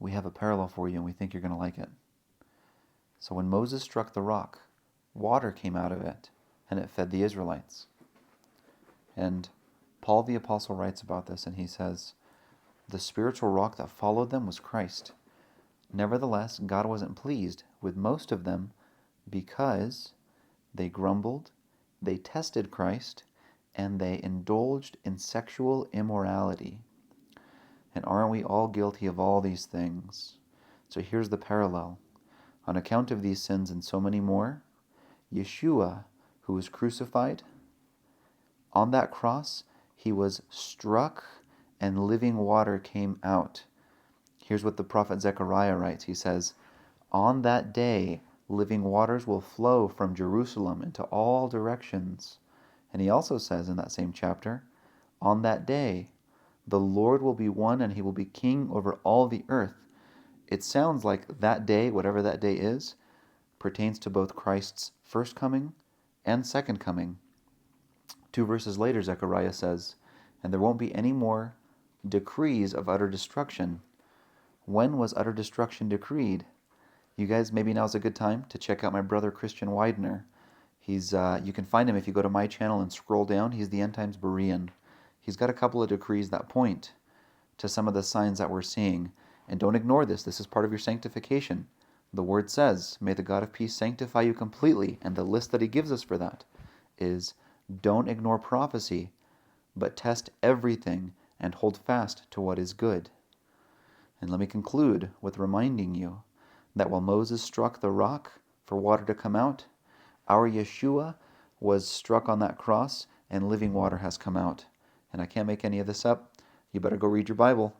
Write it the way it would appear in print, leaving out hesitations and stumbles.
we have a parallel for you and we think you're going to like it. So when Moses struck the rock, water came out of it and it fed the Israelites. And Paul the Apostle writes about this and he says, the spiritual rock that followed them was Christ. Nevertheless, God wasn't pleased with most of them because they grumbled, they tested Christ, and they indulged in sexual immorality. And aren't we all guilty of all these things? So here's the parallel. On account of these sins and so many more, Yeshua, who was crucified, on that cross, he was struck and living water came out. Here's what the prophet Zechariah writes. He says, on that day, living waters will flow from Jerusalem into all directions. And he also says in that same chapter, on that day, the Lord will be one and he will be king over all the earth. It sounds like that day, whatever that day is, pertains to both Christ's first coming and second coming. 2 verses later, Zechariah says, and there won't be any more decrees of utter destruction. When was utter destruction decreed? You guys, maybe now's a good time to check out my brother Christian Widener. You can find him if you go to my channel and scroll down. He's the End Times Berean. He's got a couple of decrees that point to some of the signs that we're seeing. And don't ignore this. This is part of your sanctification. The word says, may the God of peace sanctify you completely. And the list that he gives us for that is, don't ignore prophecy, but test everything and hold fast to what is good. And let me conclude with reminding you that while Moses struck the rock for water to come out, our Yeshua was struck on that cross and living water has come out. And I can't make any of this up. You better go read your Bible.